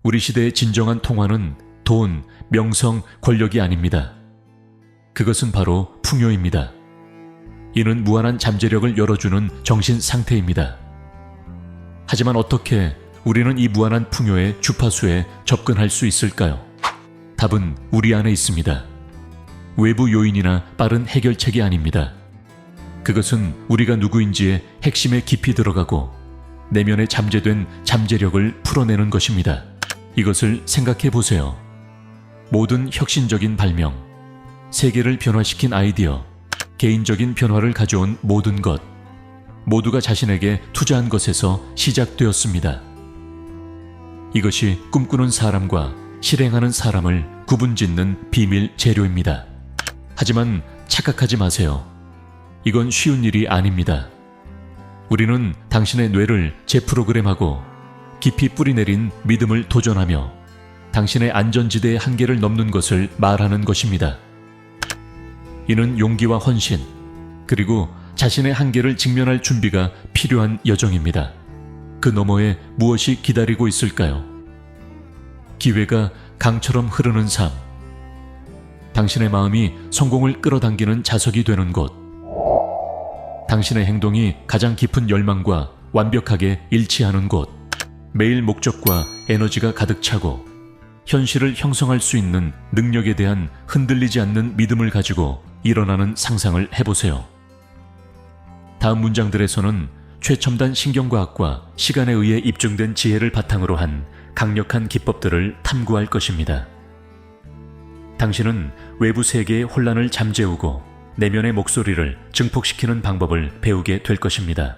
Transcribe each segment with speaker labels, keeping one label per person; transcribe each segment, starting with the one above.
Speaker 1: 우리 시대의 진정한 통화는 돈, 명성, 권력이 아닙니다. 그것은 바로 풍요입니다. 이는 무한한 잠재력을 열어주는 정신 상태입니다. 하지만 어떻게 우리는 이 무한한 풍요의 주파수에 접근할 수 있을까요? 답은 우리 안에 있습니다. 외부 요인이나 빠른 해결책이 아닙니다. 그것은 우리가 누구인지의 핵심에 깊이 들어가고 내면에 잠재된 잠재력을 풀어내는 것입니다. 이것을 생각해 보세요. 모든 혁신적인 발명, 세계를 변화시킨 아이디어, 개인적인 변화를 가져온 모든 것, 모두가 자신에게 투자한 것에서 시작되었습니다. 이것이 꿈꾸는 사람과 실행하는 사람을 구분짓는 비밀 재료입니다. 하지만 착각하지 마세요. 이건 쉬운 일이 아닙니다. 우리는 당신의 뇌를 재프로그램하고 깊이 뿌리내린 믿음을 도전하며 당신의 안전지대의 한계를 넘는 것을 말하는 것입니다. 이는 용기와 헌신, 그리고 자신의 한계를 직면할 준비가 필요한 여정입니다. 그 너머에 무엇이 기다리고 있을까요? 기회가 강처럼 흐르는 삶, 당신의 마음이 성공을 끌어당기는 자석이 되는 곳, 당신의 행동이 가장 깊은 열망과 완벽하게 일치하는 곳, 매일 목적과 에너지가 가득 차고 현실을 형성할 수 있는 능력에 대한 흔들리지 않는 믿음을 가지고 일어나는 상상을 해보세요. 다음 문장들에서는 최첨단 신경과학과 시간에 의해 입증된 지혜를 바탕으로 한 강력한 기법들을 탐구할 것입니다. 당신은 외부 세계의 혼란을 잠재우고 내면의 목소리를 증폭시키는 방법을 배우게 될 것입니다.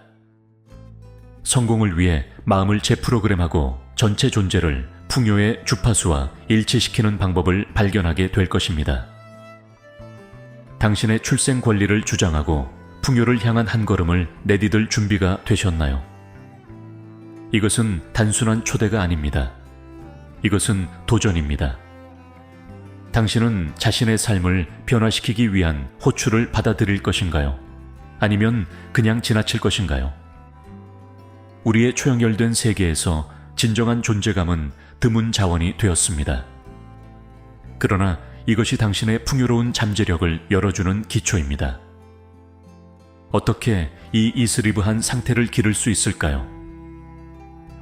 Speaker 1: 성공을 위해 마음을 재프로그램하고 전체 존재를 풍요의 주파수와 일치시키는 방법을 발견하게 될 것입니다. 당신의 출생 권리를 주장하고 풍요를 향한 한 걸음을 내디딜 준비가 되셨나요? 이것은 단순한 초대가 아닙니다. 이것은 도전입니다. 당신은 자신의 삶을 변화시키기 위한 호출을 받아들일 것인가요? 아니면 그냥 지나칠 것인가요? 우리의 초연결된 세계에서 진정한 존재감은 드문 자원이 되었습니다. 그러나 이것이 당신의 풍요로운 잠재력을 열어주는 기초입니다. 어떻게 이 이슬리브한 상태를 기를 수 있을까요?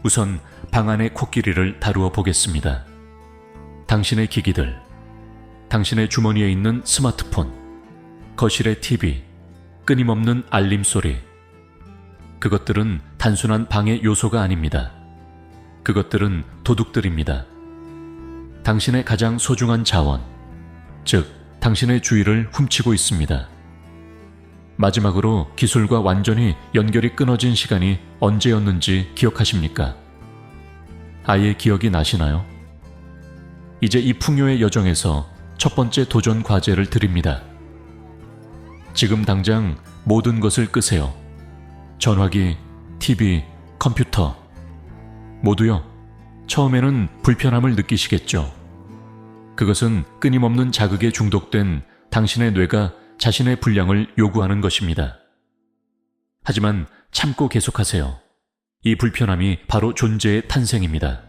Speaker 1: 우선 방안의 코끼리를 다루어 보겠습니다. 당신의 기기들, 당신의 주머니에 있는 스마트폰, 거실의 TV, 끊임없는 알림 소리. 그것들은 단순한 방해 요소가 아닙니다. 그것들은 도둑들입니다. 당신의 가장 소중한 자원, 즉 당신의 주의를 훔치고 있습니다. 마지막으로 기술과 완전히 연결이 끊어진 시간이 언제였는지 기억하십니까? 아예 기억이 나시나요? 이제 이 풍요의 여정에서 첫 번째 도전 과제를 드립니다. 지금 당장 모든 것을 끄세요. 전화기, TV, 컴퓨터. 모두요. 처음에는 불편함을 느끼시겠죠. 그것은 끊임없는 자극에 중독된 당신의 뇌가 자신의 분량을 요구하는 것입니다. 하지만 참고 계속하세요. 이 불편함이 바로 존재의 탄생입니다.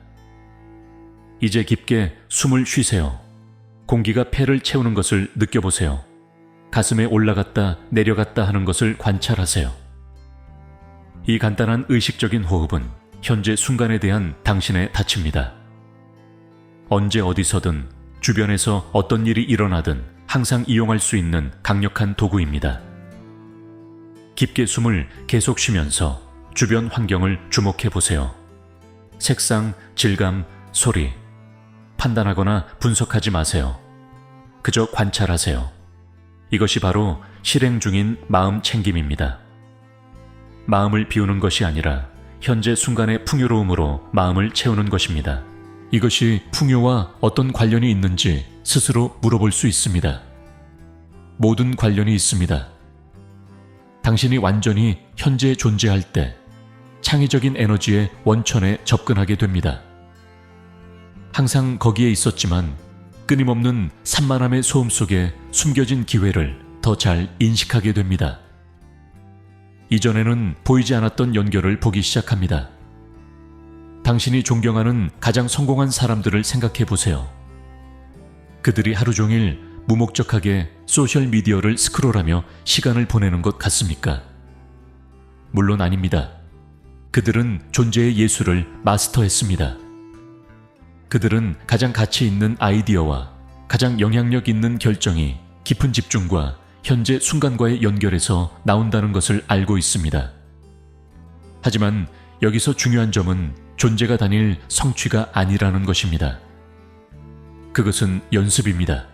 Speaker 1: 이제 깊게 숨을 쉬세요. 공기가 폐를 채우는 것을 느껴보세요. 가슴에 올라갔다 내려갔다 하는 것을 관찰하세요. 이 간단한 의식적인 호흡은 현재 순간에 대한 당신의 닻입니다. 언제 어디서든 주변에서 어떤 일이 일어나든 항상 이용할 수 있는 강력한 도구입니다. 깊게 숨을 계속 쉬면서 주변 환경을 주목해 보세요. 색상, 질감, 소리. 판단하거나 분석하지 마세요. 그저 관찰하세요. 이것이 바로 실행 중인 마음 챙김입니다. 마음을 비우는 것이 아니라 현재 순간의 풍요로움으로 마음을 채우는 것입니다. 이것이 풍요와 어떤 관련이 있는지 스스로 물어볼 수 있습니다. 모든 관련이 있습니다. 당신이 완전히 현재에 존재할 때 창의적인 에너지의 원천에 접근하게 됩니다. 항상 거기에 있었지만 끊임없는 산만함의 소음 속에 숨겨진 기회를 더 잘 인식하게 됩니다. 이전에는 보이지 않았던 연결을 보기 시작합니다. 당신이 존경하는 가장 성공한 사람들을 생각해 보세요. 그들이 하루 종일 무목적하게 소셜미디어를 스크롤하며 시간을 보내는 것 같습니까? 물론 아닙니다. 그들은 존재의 예술을 마스터했습니다. 그들은 가장 가치 있는 아이디어와 가장 영향력 있는 결정이 깊은 집중과 현재 순간과의 연결에서 나온다는 것을 알고 있습니다. 하지만 여기서 중요한 점은 존재가 다닐 성취가 아니라는 것입니다. 그것은 연습입니다.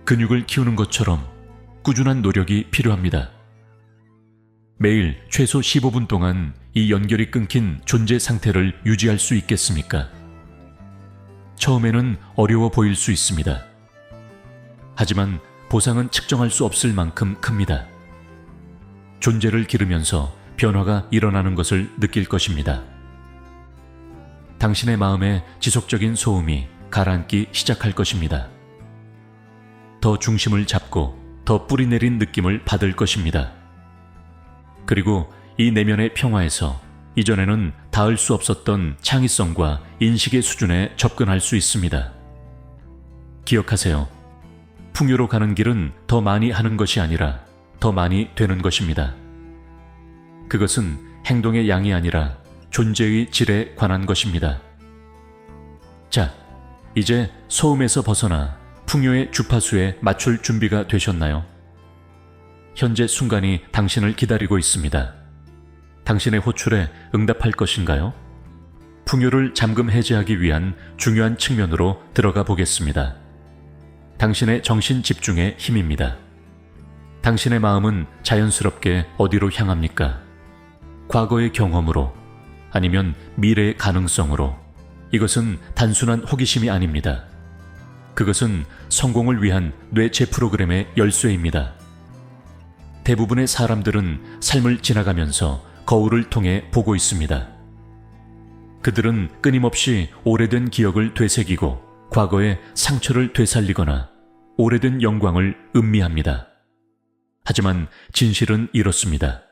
Speaker 1: 근육을 키우는 것처럼 꾸준한 노력이 필요합니다. 매일 최소 15분 동안 이 연결이 끊긴 존재 상태를 유지할 수 있겠습니까? 처음에는 어려워 보일 수 있습니다. 하지만 보상은 측정할 수 없을 만큼 큽니다. 존재를 기르면서 변화가 일어나는 것을 느낄 것입니다. 당신의 마음에 지속적인 소음이 가라앉기 시작할 것입니다. 더 중심을 잡고 더 뿌리내린 느낌을 받을 것입니다. 그리고 이 내면의 평화에서 이전에는 닿을 수 없었던 창의성과 인식의 수준에 접근할 수 있습니다. 기억하세요. 풍요로 가는 길은 더 많이 하는 것이 아니라 더 많이 되는 것입니다. 그것은 행동의 양이 아니라 존재의 질에 관한 것입니다. 자, 이제 소음에서 벗어나 풍요의 주파수에 맞출 준비가 되셨나요? 현재 순간이 당신을 기다리고 있습니다. 당신의 호출에 응답할 것인가요? 풍요를 잠금 해제하기 위한 중요한 측면으로 들어가 보겠습니다. 당신의 정신 집중의 힘입니다. 당신의 마음은 자연스럽게 어디로 향합니까? 과거의 경험으로 아니면 미래의 가능성으로. 이것은 단순한 호기심이 아닙니다. 그것은 성공을 위한 뇌 재프로그램의 열쇠입니다. 대부분의 사람들은 삶을 지나가면서 거울을 통해 보고 있습니다. 그들은 끊임없이 오래된 기억을 되새기고 과거의 상처를 되살리거나 오래된 영광을 음미합니다. 하지만 진실은 이렇습니다.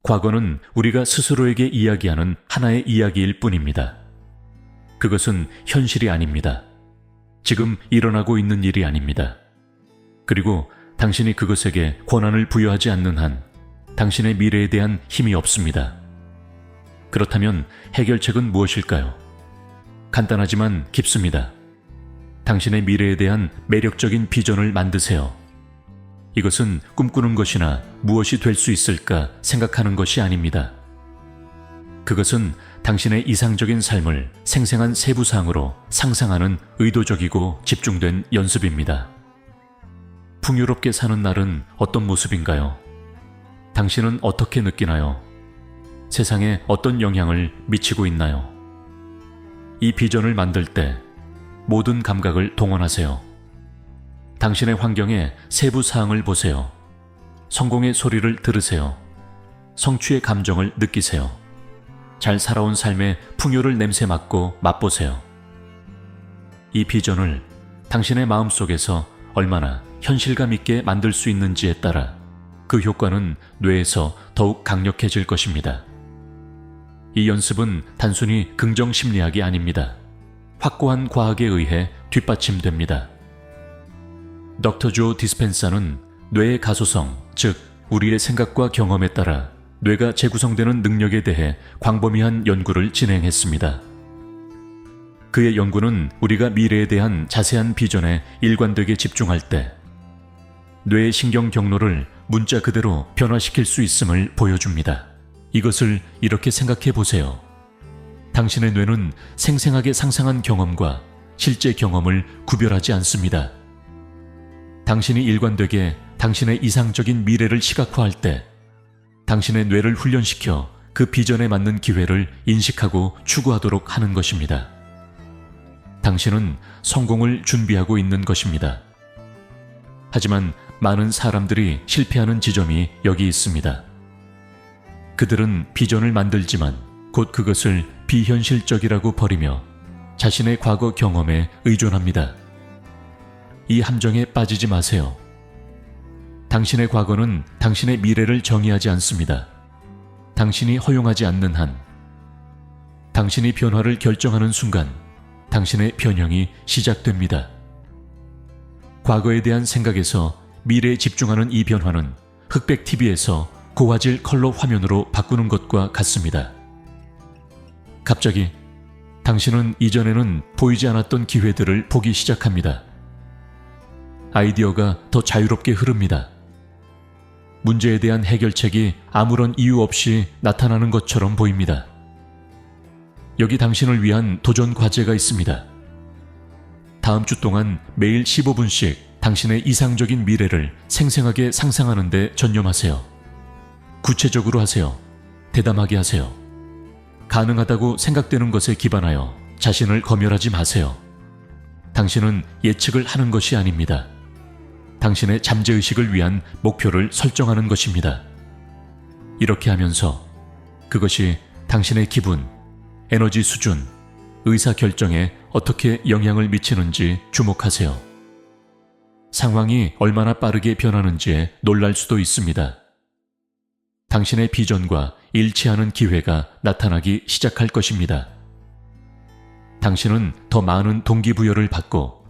Speaker 1: 과거는 우리가 스스로에게 이야기하는 하나의 이야기일 뿐입니다. 그것은 현실이 아닙니다. 지금 일어나고 있는 일이 아닙니다. 그리고 당신이 그것에게 권한을 부여하지 않는 한 당신의 미래에 대한 힘이 없습니다. 그렇다면 해결책은 무엇일까요? 간단하지만 깊습니다. 당신의 미래에 대한 매력적인 비전을 만드세요. 이것은 꿈꾸는 것이나 무엇이 될 수 있을까 생각하는 것이 아닙니다. 그것은 당신의 이상적인 삶을 생생한 세부사항으로 상상하는 의도적이고 집중된 연습입니다. 풍요롭게 사는 날은 어떤 모습인가요? 당신은 어떻게 느끼나요? 세상에 어떤 영향을 미치고 있나요? 이 비전을 만들 때 모든 감각을 동원하세요. 당신의 환경의 세부 사항을 보세요. 성공의 소리를 들으세요. 성취의 감정을 느끼세요. 잘 살아온 삶의 풍요를 냄새 맡고 맛보세요. 이 비전을 당신의 마음속에서 얼마나 현실감 있게 만들 수 있는지에 따라 그 효과는 뇌에서 더욱 강력해질 것입니다. 이 연습은 단순히 긍정 심리학이 아닙니다. 확고한 과학에 의해 뒷받침됩니다. 닥터 조 디스펜사는 뇌의 가소성, 즉 우리의 생각과 경험에 따라 뇌가 재구성되는 능력에 대해 광범위한 연구를 진행했습니다. 그의 연구는 우리가 미래에 대한 자세한 비전에 일관되게 집중할 때 뇌의 신경 경로를 문자 그대로 변화시킬 수 있음을 보여줍니다. 이것을 이렇게 생각해 보세요. 당신의 뇌는 생생하게 상상한 경험과 실제 경험을 구별하지 않습니다. 당신이 일관되게 당신의 이상적인 미래를 시각화할 때 당신의 뇌를 훈련시켜 그 비전에 맞는 기회를 인식하고 추구하도록 하는 것입니다. 당신은 성공을 준비하고 있는 것입니다. 하지만 많은 사람들이 실패하는 지점이 여기 있습니다. 그들은 비전을 만들지만 곧 그것을 비현실적이라고 버리며 자신의 과거 경험에 의존합니다. 이 함정에 빠지지 마세요. 당신의 과거는 당신의 미래를 정의하지 않습니다. 당신이 허용하지 않는 한 당신이 변화를 결정하는 순간 당신의 변형이 시작됩니다. 과거에 대한 생각에서 미래에 집중하는 이 변화는 흑백 TV에서 고화질 컬러 화면으로 바꾸는 것과 같습니다. 갑자기 당신은 이전에는 보이지 않았던 기회들을 보기 시작합니다. 아이디어가 더 자유롭게 흐릅니다. 문제에 대한 해결책이 아무런 이유 없이 나타나는 것처럼 보입니다. 여기 당신을 위한 도전 과제가 있습니다. 다음 주 동안 매일 15분씩 당신의 이상적인 미래를 생생하게 상상하는 데 전념하세요. 구체적으로 하세요. 대담하게 하세요. 가능하다고 생각되는 것에 기반하여 자신을 검열하지 마세요. 당신은 예측을 하는 것이 아닙니다. 당신의 잠재의식을 위한 목표를 설정하는 것입니다. 이렇게 하면서 그것이 당신의 기분, 에너지 수준, 의사결정에 어떻게 영향을 미치는지 주목하세요. 상황이 얼마나 빠르게 변하는지에 놀랄 수도 있습니다. 당신의 비전과 일치하는 기회가 나타나기 시작할 것입니다. 당신은 더 많은 동기부여를 받고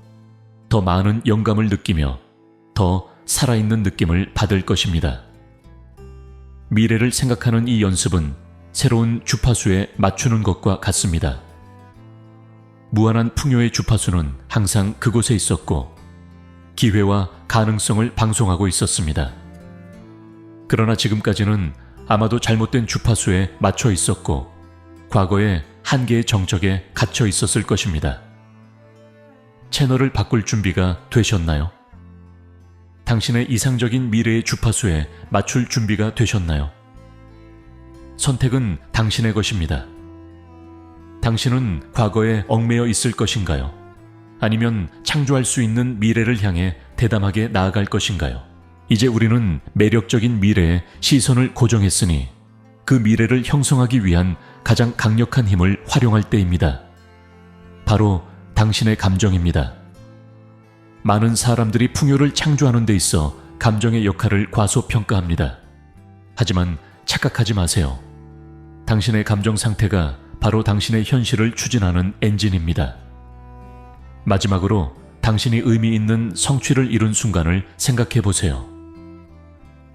Speaker 1: 더 많은 영감을 느끼며 더 살아있는 느낌을 받을 것입니다. 미래를 생각하는 이 연습은 새로운 주파수에 맞추는 것과 같습니다. 무한한 풍요의 주파수는 항상 그곳에 있었고 기회와 가능성을 방송하고 있었습니다. 그러나 지금까지는 아마도 잘못된 주파수에 맞춰 있었고 과거의 한계의 정적에 갇혀 있었을 것입니다. 채널을 바꿀 준비가 되셨나요? 당신의 이상적인 미래의 주파수에 맞출 준비가 되셨나요? 선택은 당신의 것입니다. 당신은 과거에 얽매여 있을 것인가요? 아니면 창조할 수 있는 미래를 향해 대담하게 나아갈 것인가요? 이제 우리는 매력적인 미래에 시선을 고정했으니 그 미래를 형성하기 위한 가장 강력한 힘을 활용할 때입니다. 바로 당신의 감정입니다. 많은 사람들이 풍요를 창조하는 데 있어 감정의 역할을 과소평가합니다. 하지만 착각하지 마세요. 당신의 감정 상태가 바로 당신의 현실을 추진하는 엔진입니다. 마지막으로 당신이 의미 있는 성취를 이룬 순간을 생각해 보세요.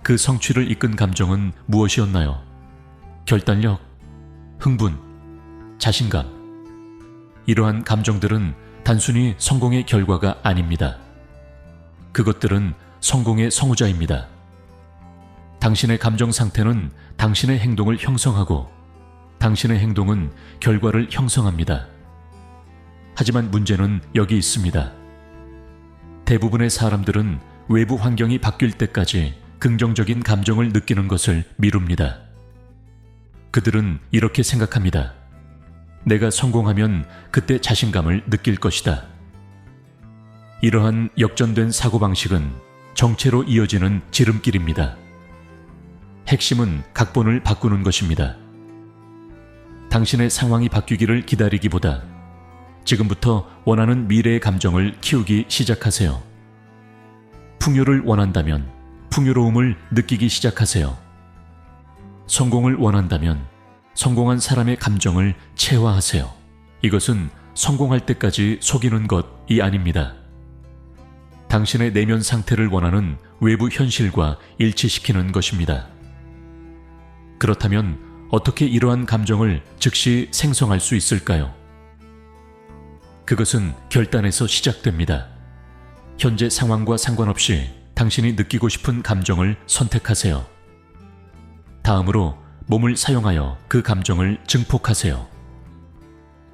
Speaker 1: 그 성취를 이끈 감정은 무엇이었나요? 결단력, 흥분, 자신감. 이러한 감정들은 단순히 성공의 결과가 아닙니다. 그것들은 성공의 성우자입니다. 당신의 감정 상태는 당신의 행동을 형성하고 당신의 행동은 결과를 형성합니다. 하지만 문제는 여기 있습니다. 대부분의 사람들은 외부 환경이 바뀔 때까지 긍정적인 감정을 느끼는 것을 미룹니다. 그들은 이렇게 생각합니다. 내가 성공하면 그때 자신감을 느낄 것이다. 이러한 역전된 사고방식은 정체로 이어지는 지름길입니다. 핵심은 각본을 바꾸는 것입니다. 당신의 상황이 바뀌기를 기다리기보다 지금부터 원하는 미래의 감정을 키우기 시작하세요. 풍요를 원한다면 풍요로움을 느끼기 시작하세요. 성공을 원한다면 성공한 사람의 감정을 체화하세요. 이것은 성공할 때까지 속이는 것이 아닙니다. 당신의 내면 상태를 원하는 외부 현실과 일치시키는 것입니다. 그렇다면 어떻게 이러한 감정을 즉시 생성할 수 있을까요? 그것은 결단에서 시작됩니다. 현재 상황과 상관없이 당신이 느끼고 싶은 감정을 선택하세요. 다음으로 몸을 사용하여 그 감정을 증폭하세요.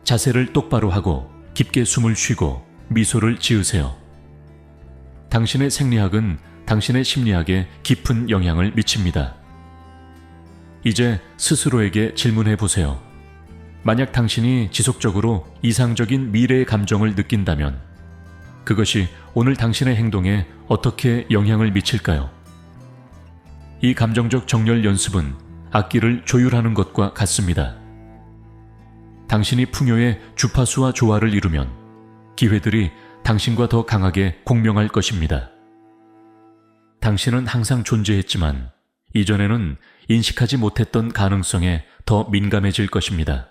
Speaker 1: 자세를 똑바로 하고 깊게 숨을 쉬고 미소를 지으세요. 당신의 생리학은 당신의 심리학에 깊은 영향을 미칩니다. 이제 스스로에게 질문해 보세요. 만약 당신이 지속적으로 이상적인 미래의 감정을 느낀다면 그것이 오늘 당신의 행동에 어떻게 영향을 미칠까요? 이 감정적 정렬 연습은 악기를 조율하는 것과 같습니다. 당신이 풍요의 주파수와 조화를 이루면 기회들이 당신과 더 강하게 공명할 것입니다. 당신은 항상 존재했지만 이전에는 인식하지 못했던 가능성에 더 민감해질 것입니다.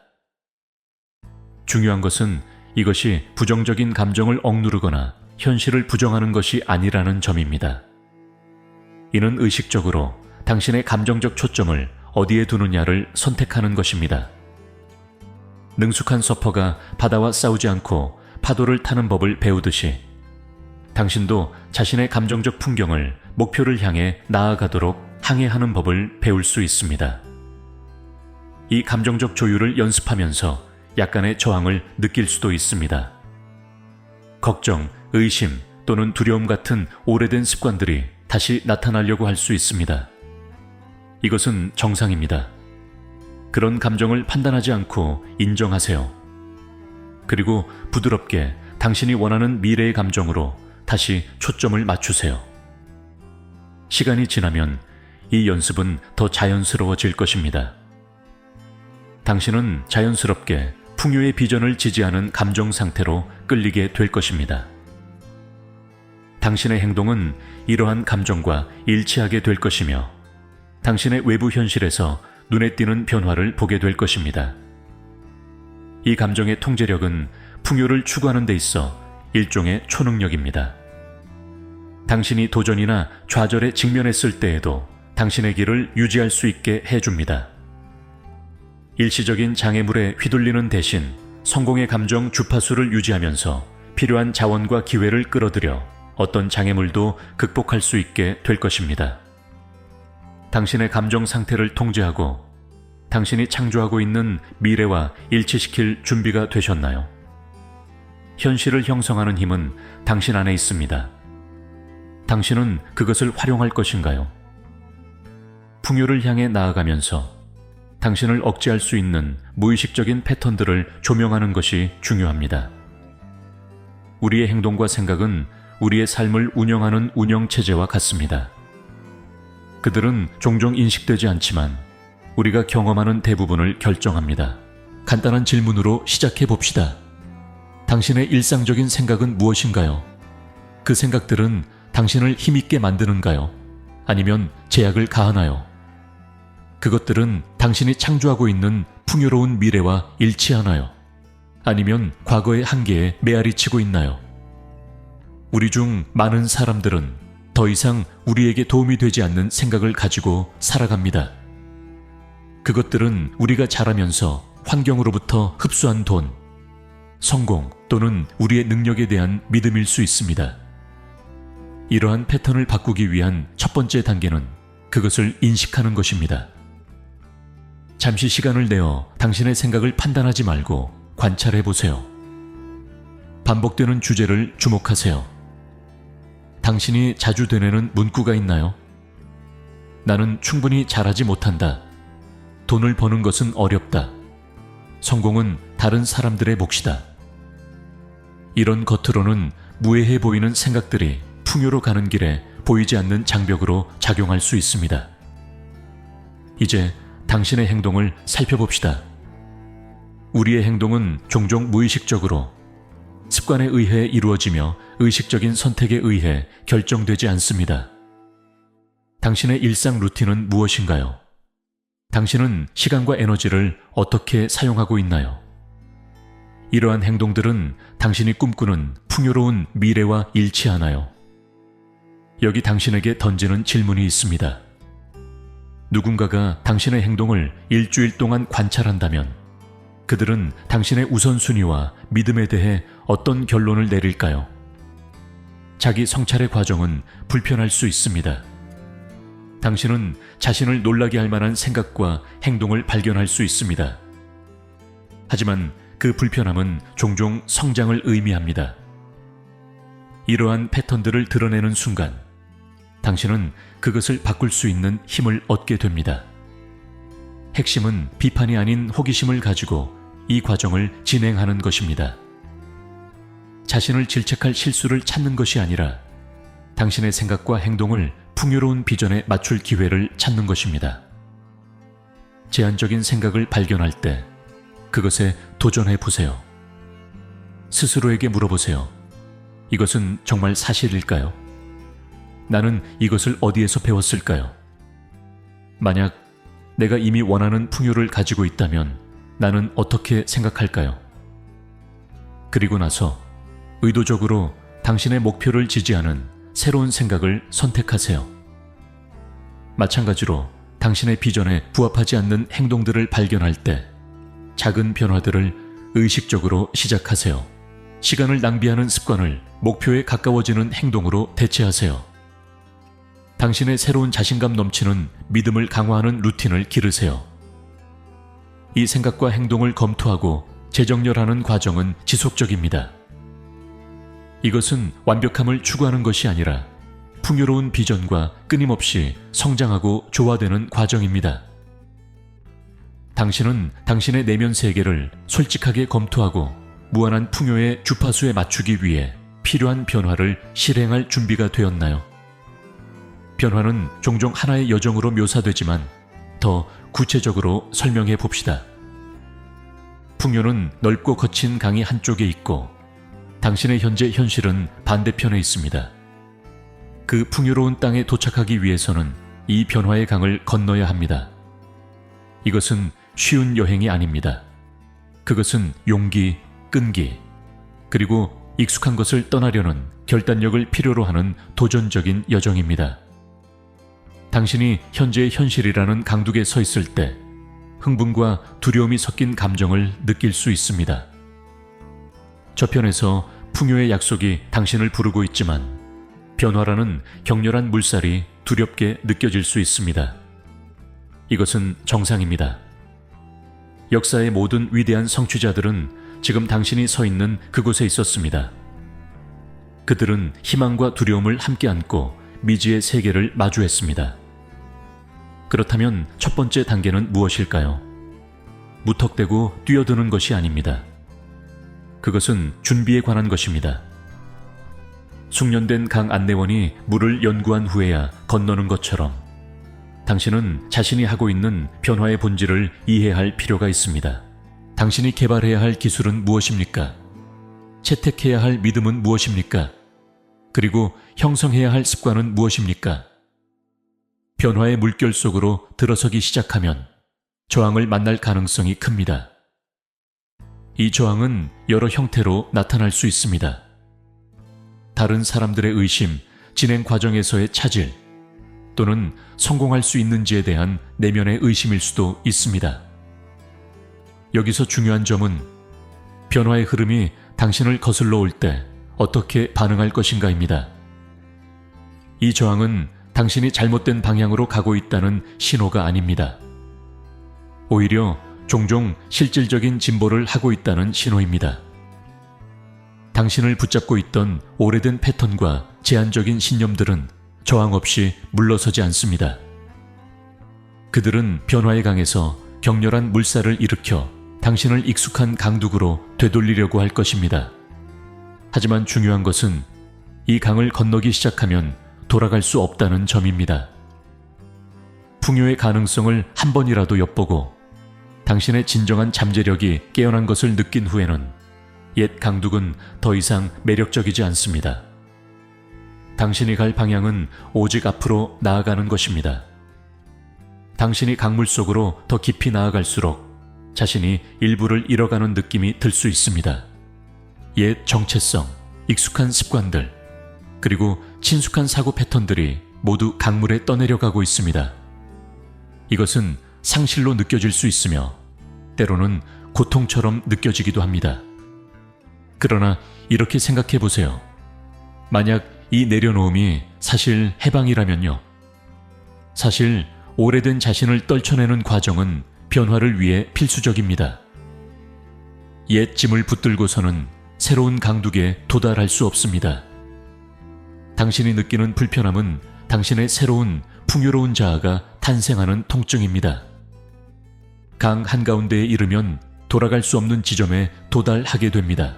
Speaker 1: 중요한 것은 이것이 부정적인 감정을 억누르거나 현실을 부정하는 것이 아니라는 점입니다. 이는 의식적으로 당신의 감정적 초점을 어디에 두느냐를 선택하는 것입니다. 능숙한 서퍼가 바다와 싸우지 않고 파도를 타는 법을 배우듯이 당신도 자신의 감정적 풍경을 목표를 향해 나아가도록 항해하는 법을 배울 수 있습니다. 이 감정적 조율을 연습하면서 약간의 저항을 느낄 수도 있습니다. 걱정, 의심 또는 두려움 같은 오래된 습관들이 다시 나타나려고 할 수 있습니다. 이것은 정상입니다. 그런 감정을 판단하지 않고 인정하세요. 그리고 부드럽게 당신이 원하는 미래의 감정으로 다시 초점을 맞추세요. 시간이 지나면 이 연습은 더 자연스러워질 것입니다. 당신은 자연스럽게 풍요의 비전을 지지하는 감정 상태로 끌리게 될 것입니다. 당신의 행동은 이러한 감정과 일치하게 될 것이며 당신의 외부 현실에서 눈에 띄는 변화를 보게 될 것입니다. 이 감정의 통제력은 풍요를 추구하는 데 있어 일종의 초능력입니다. 당신이 도전이나 좌절에 직면했을 때에도 당신의 길을 유지할 수 있게 해줍니다. 일시적인 장애물에 휘둘리는 대신 성공의 감정 주파수를 유지하면서 필요한 자원과 기회를 끌어들여 어떤 장애물도 극복할 수 있게 될 것입니다. 당신의 감정 상태를 통제하고 당신이 창조하고 있는 미래와 일치시킬 준비가 되셨나요? 현실을 형성하는 힘은 당신 안에 있습니다. 당신은 그것을 활용할 것인가요? 풍요를 향해 나아가면서 당신을 억제할 수 있는 무의식적인 패턴들을 조명하는 것이 중요합니다. 우리의 행동과 생각은 우리의 삶을 운영하는 운영체제와 같습니다. 그들은 종종 인식되지 않지만 우리가 경험하는 대부분을 결정합니다. 간단한 질문으로 시작해 봅시다. 당신의 일상적인 생각은 무엇인가요? 그 생각들은 당신을 힘있게 만드는가요? 아니면 제약을 가하나요? 그것들은 당신이 창조하고 있는 풍요로운 미래와 일치하나요? 아니면 과거의 한계에 메아리치고 있나요? 우리 중 많은 사람들은 더 이상 우리에게 도움이 되지 않는 생각을 가지고 살아갑니다. 그것들은 우리가 자라면서 환경으로부터 흡수한 돈, 성공 또는 우리의 능력에 대한 믿음일 수 있습니다. 이러한 패턴을 바꾸기 위한 첫 번째 단계는 그것을 인식하는 것입니다. 잠시 시간을 내어 당신의 생각을 판단하지 말고 관찰해 보세요. 반복되는 주제를 주목하세요. 당신이 자주 되뇌는 문구가 있나요? 나는 충분히 잘하지 못한다. 돈을 버는 것은 어렵다. 성공은 다른 사람들의 몫이다. 이런 겉으로는 무해해 보이는 생각들이 풍요로 가는 길에 보이지 않는 장벽으로 작용할 수 있습니다. 이제 당신의 행동을 살펴봅시다. 우리의 행동은 종종 무의식적으로 습관에 의해 이루어지며 의식적인 선택에 의해 결정되지 않습니다. 당신의 일상 루틴은 무엇인가요? 당신은 시간과 에너지를 어떻게 사용하고 있나요? 이러한 행동들은 당신이 꿈꾸는 풍요로운 미래와 일치하나요? 여기 당신에게 던지는 질문이 있습니다. 누군가가 당신의 행동을 일주일 동안 관찰한다면 그들은 당신의 우선순위와 믿음에 대해 어떤 결론을 내릴까요? 자기 성찰의 과정은 불편할 수 있습니다. 당신은 자신을 놀라게 할 만한 생각과 행동을 발견할 수 있습니다. 하지만 그 불편함은 종종 성장을 의미합니다. 이러한 패턴들을 드러내는 순간 당신은 그것을 바꿀 수 있는 힘을 얻게 됩니다. 핵심은 비판이 아닌 호기심을 가지고 이 과정을 진행하는 것입니다. 자신을 질책할 실수를 찾는 것이 아니라 당신의 생각과 행동을 풍요로운 비전에 맞출 기회를 찾는 것입니다. 제한적인 생각을 발견할 때 그것에 도전해 보세요. 스스로에게 물어보세요. 이것은 정말 사실일까요? 나는 이것을 어디에서 배웠을까요? 만약 내가 이미 원하는 풍요를 가지고 있다면 나는 어떻게 생각할까요? 그리고 나서 의도적으로 당신의 목표를 지지하는 새로운 생각을 선택하세요. 마찬가지로 당신의 비전에 부합하지 않는 행동들을 발견할 때 작은 변화들을 의식적으로 시작하세요. 시간을 낭비하는 습관을 목표에 가까워지는 행동으로 대체하세요. 당신의 새로운 자신감 넘치는 믿음을 강화하는 루틴을 기르세요. 이 생각과 행동을 검토하고 재정렬하는 과정은 지속적입니다. 이것은 완벽함을 추구하는 것이 아니라 풍요로운 비전과 끊임없이 성장하고 조화되는 과정입니다. 당신은 당신의 내면 세계를 솔직하게 검토하고 무한한 풍요의 주파수에 맞추기 위해 필요한 변화를 실행할 준비가 되었나요? 변화는 종종 하나의 여정으로 묘사되지만 더 구체적으로 설명해 봅시다. 풍요는 넓고 거친 강이 한쪽에 있고 당신의 현재 현실은 반대편에 있습니다. 그 풍요로운 땅에 도착하기 위해서는 이 변화의 강을 건너야 합니다. 이것은 쉬운 여행이 아닙니다. 그것은 용기, 끈기, 그리고 익숙한 것을 떠나려는 결단력을 필요로 하는 도전적인 여정입니다. 당신이 현재의 현실이라는 강둑에 서 있을 때 흥분과 두려움이 섞인 감정을 느낄 수 있습니다. 저편에서 풍요의 약속이 당신을 부르고 있지만 변화라는 격렬한 물살이 두렵게 느껴질 수 있습니다. 이것은 정상입니다. 역사의 모든 위대한 성취자들은 지금 당신이 서 있는 그곳에 있었습니다. 그들은 희망과 두려움을 함께 안고 미지의 세계를 마주했습니다. 그렇다면 첫 번째 단계는 무엇일까요? 무턱대고 뛰어드는 것이 아닙니다. 그것은 준비에 관한 것입니다. 숙련된 강 안내원이 물을 연구한 후에야 건너는 것처럼 당신은 자신이 하고 있는 변화의 본질을 이해할 필요가 있습니다. 당신이 개발해야 할 기술은 무엇입니까? 채택해야 할 믿음은 무엇입니까? 그리고 형성해야 할 습관은 무엇입니까? 변화의 물결 속으로 들어서기 시작하면 저항을 만날 가능성이 큽니다. 이 저항은 여러 형태로 나타날 수 있습니다. 다른 사람들의 의심, 진행 과정에서의 차질, 또는 성공할 수 있는지에 대한 내면의 의심일 수도 있습니다. 여기서 중요한 점은 변화의 흐름이 당신을 거슬러 올 때 어떻게 반응할 것인가입니다. 이 저항은 당신이 잘못된 방향으로 가고 있다는 신호가 아닙니다. 오히려 종종 실질적인 진보를 하고 있다는 신호입니다. 당신을 붙잡고 있던 오래된 패턴과 제한적인 신념들은 저항 없이 물러서지 않습니다. 그들은 변화의 강에서 격렬한 물살을 일으켜 당신을 익숙한 강둑으로 되돌리려고 할 것입니다. 하지만 중요한 것은 이 강을 건너기 시작하면 돌아갈 수 없다는 점입니다. 풍요의 가능성을 한 번이라도 엿보고 당신의 진정한 잠재력이 깨어난 것을 느낀 후에는 옛 강둑은 더 이상 매력적이지 않습니다. 당신이 갈 방향은 오직 앞으로 나아가는 것입니다. 당신이 강물 속으로 더 깊이 나아갈수록 자신이 일부를 잃어가는 느낌이 들 수 있습니다. 옛 정체성, 익숙한 습관들, 그리고 친숙한 사고 패턴들이 모두 강물에 떠내려가고 있습니다. 이것은 상실로 느껴질 수 있으며 때로는 고통처럼 느껴지기도 합니다. 그러나 이렇게 생각해 보세요. 만약 이 내려놓음이 사실 해방이라면요. 사실 오래된 자신을 떨쳐내는 과정은 변화를 위해 필수적입니다. 옛 짐을 붙들고서는 새로운 강둑에 도달할 수 없습니다. 당신이 느끼는 불편함은 당신의 새로운 풍요로운 자아가 탄생하는 통증입니다. 강 한가운데에 이르면 돌아갈 수 없는 지점에 도달하게 됩니다.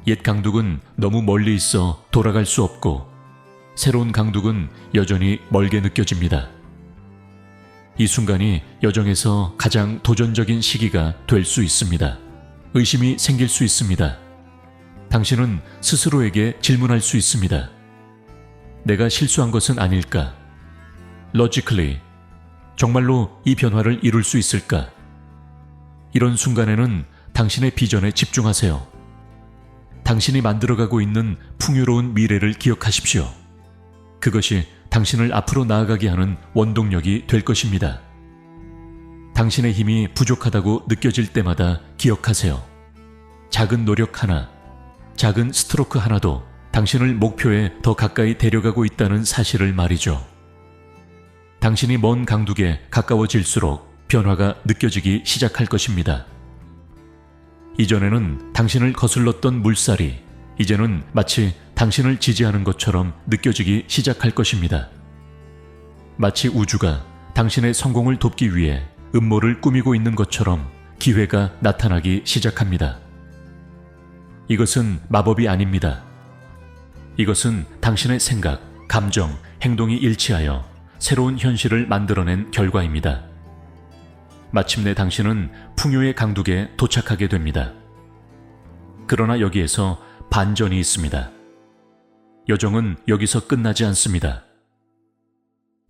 Speaker 1: 옛 강둑은 너무 멀리 있어 돌아갈 수 없고 새로운 강둑은 여전히 멀게 느껴집니다. 이 순간이 여정에서 가장 도전적인 시기가 될 수 있습니다. 의심이 생길 수 있습니다. 당신은 스스로에게 질문할 수 있습니다. 내가 실수한 것은 아닐까? Logically, 정말로 이 변화를 이룰 수 있을까? 이런 순간에는 당신의 비전에 집중하세요. 당신이 만들어가고 있는 풍요로운 미래를 기억하십시오. 그것이 당신을 앞으로 나아가게 하는 원동력이 될 것입니다. 당신의 힘이 부족하다고 느껴질 때마다 기억하세요. 작은 노력 하나, 작은 스트로크 하나도 당신을 목표에 더 가까이 데려가고 있다는 사실을 말이죠. 당신이 먼 강둑에 가까워질수록 변화가 느껴지기 시작할 것입니다. 이전에는 당신을 거슬렀던 물살이 이제는 마치 당신을 지지하는 것처럼 느껴지기 시작할 것입니다. 마치 우주가 당신의 성공을 돕기 위해 음모를 꾸미고 있는 것처럼 기회가 나타나기 시작합니다. 이것은 마법이 아닙니다. 이것은 당신의 생각, 감정, 행동이 일치하여 새로운 현실을 만들어낸 결과입니다. 마침내 당신은 풍요의 강둑에 도착하게 됩니다. 그러나 여기에서 반전이 있습니다. 여정은 여기서 끝나지 않습니다.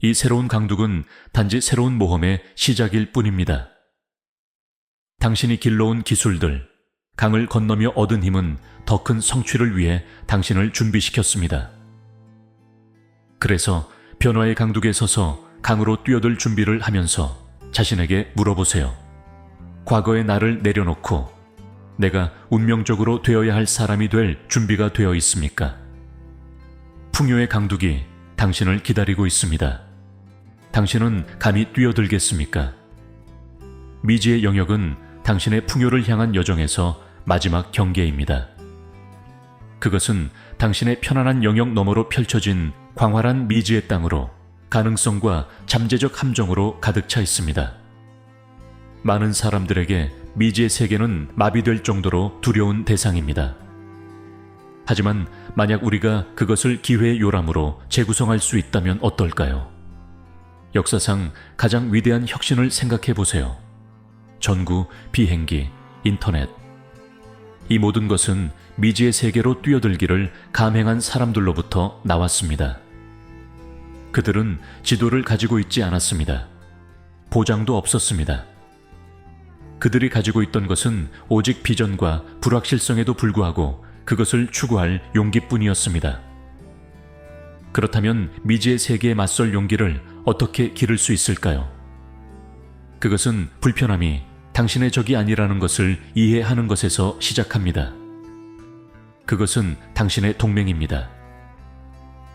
Speaker 1: 이 새로운 강둑은 단지 새로운 모험의 시작일 뿐입니다. 당신이 길러온 기술들, 강을 건너며 얻은 힘은 더 큰 성취를 위해 당신을 준비시켰습니다. 그래서 변화의 강둑에 서서 강으로 뛰어들 준비를 하면서 자신에게 물어보세요. 과거의 나를 내려놓고 내가 운명적으로 되어야 할 사람이 될 준비가 되어 있습니까? 풍요의 강둑이 당신을 기다리고 있습니다. 당신은 감히 뛰어들겠습니까? 미지의 영역은 당신의 풍요를 향한 여정에서 마지막 경계입니다. 그것은 당신의 편안한 영역 너머로 펼쳐진 광활한 미지의 땅으로 가능성과 잠재적 함정으로 가득 차 있습니다. 많은 사람들에게 미지의 세계는 마비될 정도로 두려운 대상입니다. 하지만 만약 우리가 그것을 기회의 요람으로 재구성할 수 있다면 어떨까요? 역사상 가장 위대한 혁신을 생각해 보세요. 전구, 비행기, 인터넷. 이 모든 것은 미지의 세계로 뛰어들기를 감행한 사람들로부터 나왔습니다. 그들은 지도를 가지고 있지 않았습니다. 보장도 없었습니다. 그들이 가지고 있던 것은 오직 비전과 불확실성에도 불구하고 그것을 추구할 용기뿐이었습니다. 그렇다면 미지의 세계에 맞설 용기를 어떻게 기를 수 있을까요? 그것은 불편함이 당신의 적이 아니라는 것을 이해하는 것에서 시작합니다. 그것은 당신의 동맹입니다.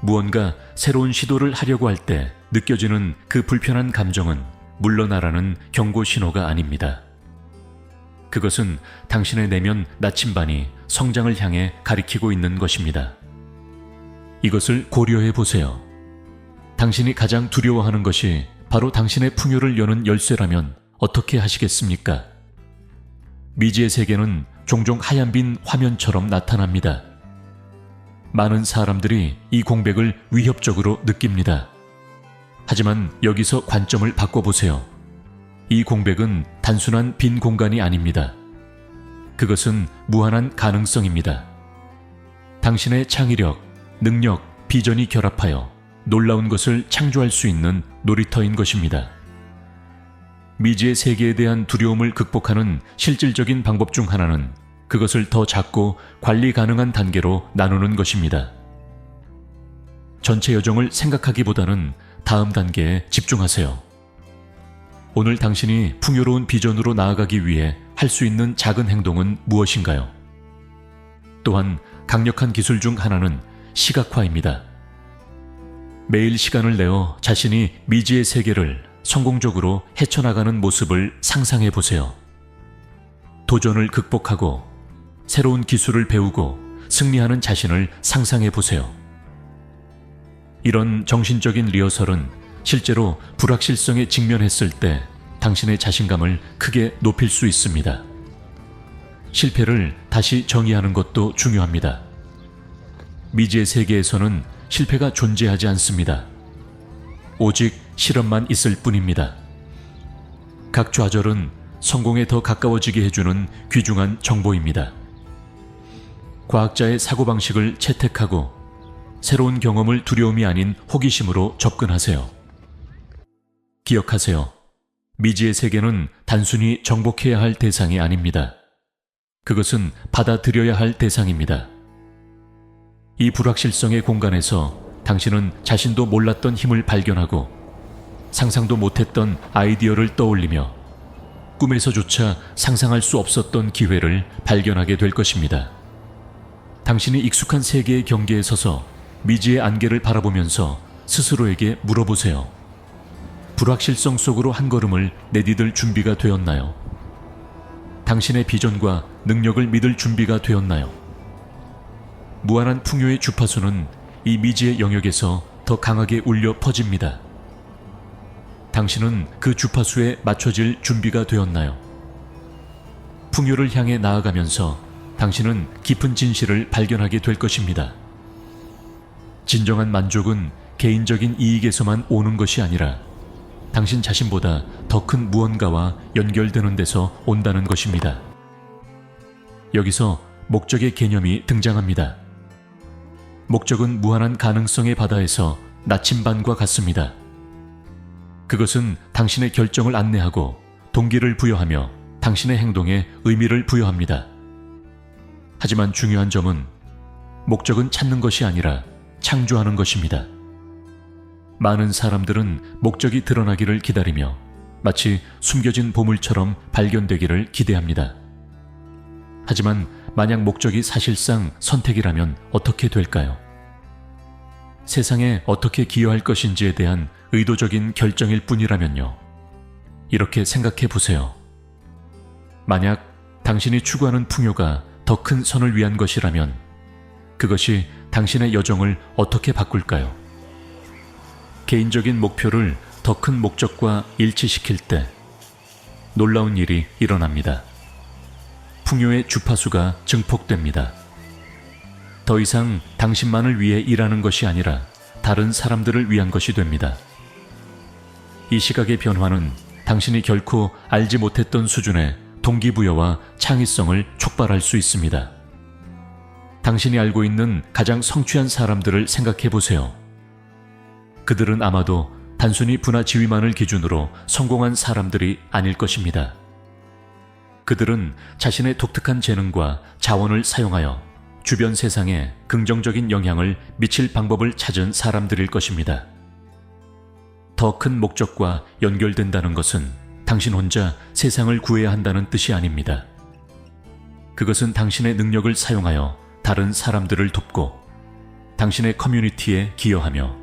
Speaker 1: 무언가 새로운 시도를 하려고 할 때 느껴지는 그 불편한 감정은 물러나라는 경고 신호가 아닙니다. 그것은 당신의 내면 나침반이 성장을 향해 가리키고 있는 것입니다. 이것을 고려해 보세요. 당신이 가장 두려워하는 것이 바로 당신의 풍요를 여는 열쇠라면 어떻게 하시겠습니까? 미지의 세계는 종종 하얀 빈 화면처럼 나타납니다. 많은 사람들이 이 공백을 위협적으로 느낍니다. 하지만 여기서 관점을 바꿔보세요. 이 공백은 단순한 빈 공간이 아닙니다. 그것은 무한한 가능성입니다. 당신의 창의력, 능력, 비전이 결합하여 놀라운 것을 창조할 수 있는 놀이터인 것입니다. 미지의 세계에 대한 두려움을 극복하는 실질적인 방법 중 하나는 그것을 더 작고 관리 가능한 단계로 나누는 것입니다. 전체 여정을 생각하기보다는 다음 단계에 집중하세요. 오늘 당신이 풍요로운 비전으로 나아가기 위해 할 수 있는 작은 행동은 무엇인가요? 또한 강력한 기술 중 하나는 시각화입니다. 매일 시간을 내어 자신이 미지의 세계를 성공적으로 헤쳐나가는 모습을 상상해 보세요. 도전을 극복하고 새로운 기술을 배우고 승리하는 자신을 상상해 보세요. 이런 정신적인 리허설은 실제로 불확실성에 직면했을 때 당신의 자신감을 크게 높일 수 있습니다. 실패를 다시 정의하는 것도 중요합니다. 미지의 세계에서는 실패가 존재하지 않습니다. 오직 실험만 있을 뿐입니다. 각 좌절은 성공에 더 가까워지게 해주는 귀중한 정보입니다. 과학자의 사고방식을 채택하고 새로운 경험을 두려움이 아닌 호기심으로 접근하세요. 기억하세요. 미지의 세계는 단순히 정복해야 할 대상이 아닙니다. 그것은 받아들여야 할 대상입니다. 이 불확실성의 공간에서 당신은 자신도 몰랐던 힘을 발견하고 상상도 못했던 아이디어를 떠올리며 꿈에서조차 상상할 수 없었던 기회를 발견하게 될 것입니다. 당신이 익숙한 세계의 경계에 서서 미지의 안개를 바라보면서 스스로에게 물어보세요. 불확실성 속으로 한 걸음을 내디딜 준비가 되었나요? 당신의 비전과 능력을 믿을 준비가 되었나요? 무한한 풍요의 주파수는 이 미지의 영역에서 더 강하게 울려 퍼집니다. 당신은 그 주파수에 맞춰질 준비가 되었나요? 풍요를 향해 나아가면서 당신은 깊은 진실을 발견하게 될 것입니다. 진정한 만족은 개인적인 이익에서만 오는 것이 아니라 당신 자신보다 더 큰 무언가와 연결되는 데서 온다는 것입니다. 여기서 목적의 개념이 등장합니다. 목적은 무한한 가능성의 바다에서 나침반과 같습니다. 그것은 당신의 결정을 안내하고 동기를 부여하며 당신의 행동에 의미를 부여합니다. 하지만 중요한 점은 목적은 찾는 것이 아니라 창조하는 것입니다. 많은 사람들은 목적이 드러나기를 기다리며 마치 숨겨진 보물처럼 발견되기를 기대합니다. 하지만 만약 목적이 사실상 선택이라면 어떻게 될까요? 세상에 어떻게 기여할 것인지에 대한 의도적인 결정일 뿐이라면요. 이렇게 생각해 보세요. 만약 당신이 추구하는 풍요가 더 큰 선을 위한 것이라면 그것이 당신의 여정을 어떻게 바꿀까요? 개인적인 목표를 더 큰 목적과 일치시킬 때 놀라운 일이 일어납니다. 풍요의 주파수가 증폭됩니다. 더 이상 당신만을 위해 일하는 것이 아니라 다른 사람들을 위한 것이 됩니다. 이 시각의 변화는 당신이 결코 알지 못했던 수준의 동기부여와 창의성을 촉발할 수 있습니다. 당신이 알고 있는 가장 성취한 사람들을 생각해 보세요. 그들은 아마도 단순히 분화지휘만을 기준으로 성공한 사람들이 아닐 것입니다. 그들은 자신의 독특한 재능과 자원을 사용하여 주변 세상에 긍정적인 영향을 미칠 방법을 찾은 사람들일 것입니다. 더 큰 목적과 연결된다는 것은 당신 혼자 세상을 구해야 한다는 뜻이 아닙니다. 그것은 당신의 능력을 사용하여 다른 사람들을 돕고 당신의 커뮤니티에 기여하며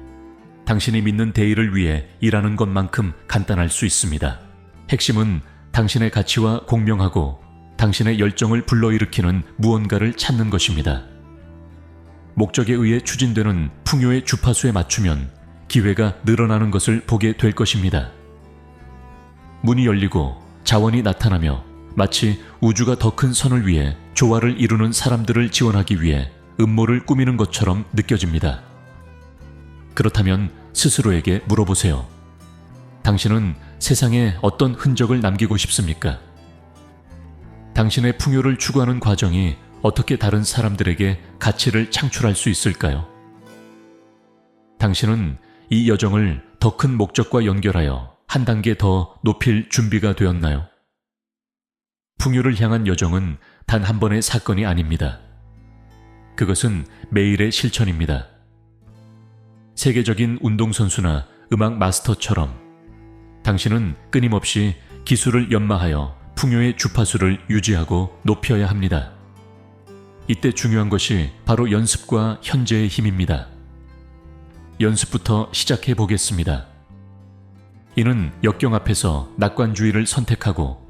Speaker 1: 당신이 믿는 대의를 위해 일하는 것만큼 간단할 수 있습니다. 핵심은 당신의 가치와 공명하고 당신의 열정을 불러일으키는 무언가를 찾는 것입니다. 목적에 의해 추진되는 풍요의 주파수에 맞추면 기회가 늘어나는 것을 보게 될 것입니다. 문이 열리고 자원이 나타나며 마치 우주가 더 큰 선을 위해 조화를 이루는 사람들을 지원하기 위해 음모를 꾸미는 것처럼 느껴집니다. 그렇다면 스스로에게 물어보세요. 당신은 세상에 어떤 흔적을 남기고 싶습니까? 당신의 풍요를 추구하는 과정이 어떻게 다른 사람들에게 가치를 창출할 수 있을까요? 당신은 이 여정을 더 큰 목적과 연결하여 한 단계 더 높일 준비가 되었나요? 풍요를 향한 여정은 단 한 번의 사건이 아닙니다. 그것은 매일의 실천입니다. 세계적인 운동선수나 음악 마스터처럼 당신은 끊임없이 기술을 연마하여 풍요의 주파수를 유지하고 높여야 합니다. 이때 중요한 것이 바로 연습과 현재의 힘입니다. 연습부터 시작해 보겠습니다. 이는 역경 앞에서 낙관주의를 선택하고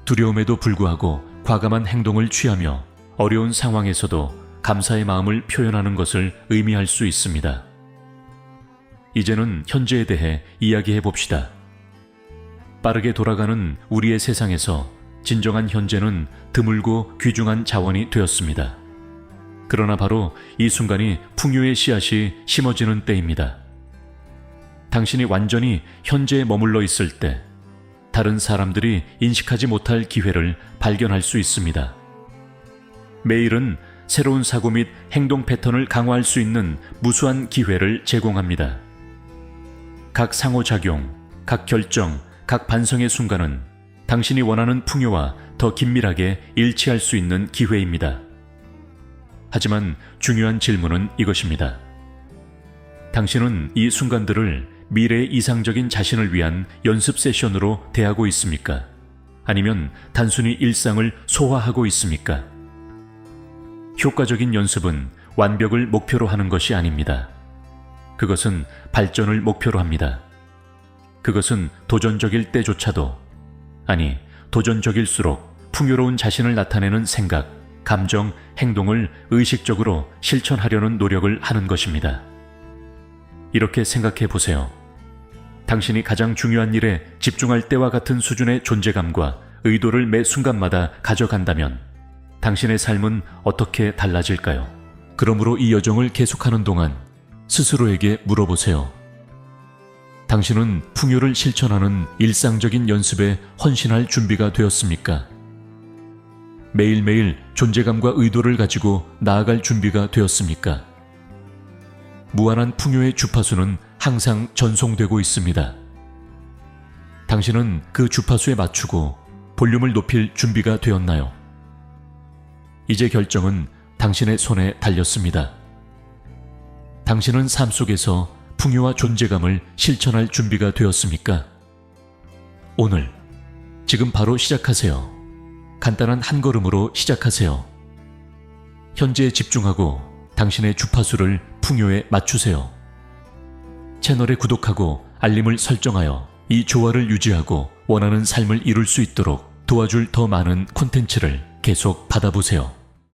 Speaker 1: 두려움에도 불구하고 과감한 행동을 취하며 어려운 상황에서도 감사의 마음을 표현하는 것을 의미할 수 있습니다. 이제는 현재에 대해 이야기해 봅시다. 빠르게 돌아가는 우리의 세상에서 진정한 현재는 드물고 귀중한 자원이 되었습니다. 그러나 바로 이 순간이 풍요의 씨앗이 심어지는 때입니다. 당신이 완전히 현재에 머물러 있을 때 다른 사람들이 인식하지 못할 기회를 발견할 수 있습니다. 매일은 새로운 사고 및 행동 패턴을 강화할 수 있는 무수한 기회를 제공합니다. 각 상호작용, 각 결정, 각 반성의 순간은 당신이 원하는 풍요와 더 긴밀하게 일치할 수 있는 기회입니다. 하지만 중요한 질문은 이것입니다. 당신은 이 순간들을 미래의 이상적인 자신을 위한 연습 세션으로 대하고 있습니까? 아니면 단순히 일상을 소화하고 있습니까? 효과적인 연습은 완벽을 목표로 하는 것이 아닙니다. 그것은 발전을 목표로 합니다. 그것은 도전적일 때조차도, 아니, 도전적일수록 풍요로운 자신을 나타내는 생각, 감정, 행동을 의식적으로 실천하려는 노력을 하는 것입니다. 이렇게 생각해 보세요. 당신이 가장 중요한 일에 집중할 때와 같은 수준의 존재감과 의도를 매 순간마다 가져간다면 당신의 삶은 어떻게 달라질까요? 그러므로 이 여정을 계속하는 동안 스스로에게 물어보세요. 당신은 풍요를 실천하는 일상적인 연습에 헌신할 준비가 되었습니까? 매일매일 존재감과 의도를 가지고 나아갈 준비가 되었습니까? 무한한 풍요의 주파수는 항상 전송되고 있습니다. 당신은 그 주파수에 맞추고 볼륨을 높일 준비가 되었나요? 이제 결정은 당신의 손에 달렸습니다. 당신은 삶 속에서 풍요와 존재감을 실천할 준비가 되었습니까? 오늘, 지금 바로 시작하세요. 간단한 한 걸음으로 시작하세요. 현재에 집중하고 당신의 주파수를 풍요에 맞추세요. 채널에 구독하고 알림을 설정하여 이 조화를 유지하고 원하는 삶을 이룰 수 있도록 도와줄 더 많은 콘텐츠를 계속 받아보세요.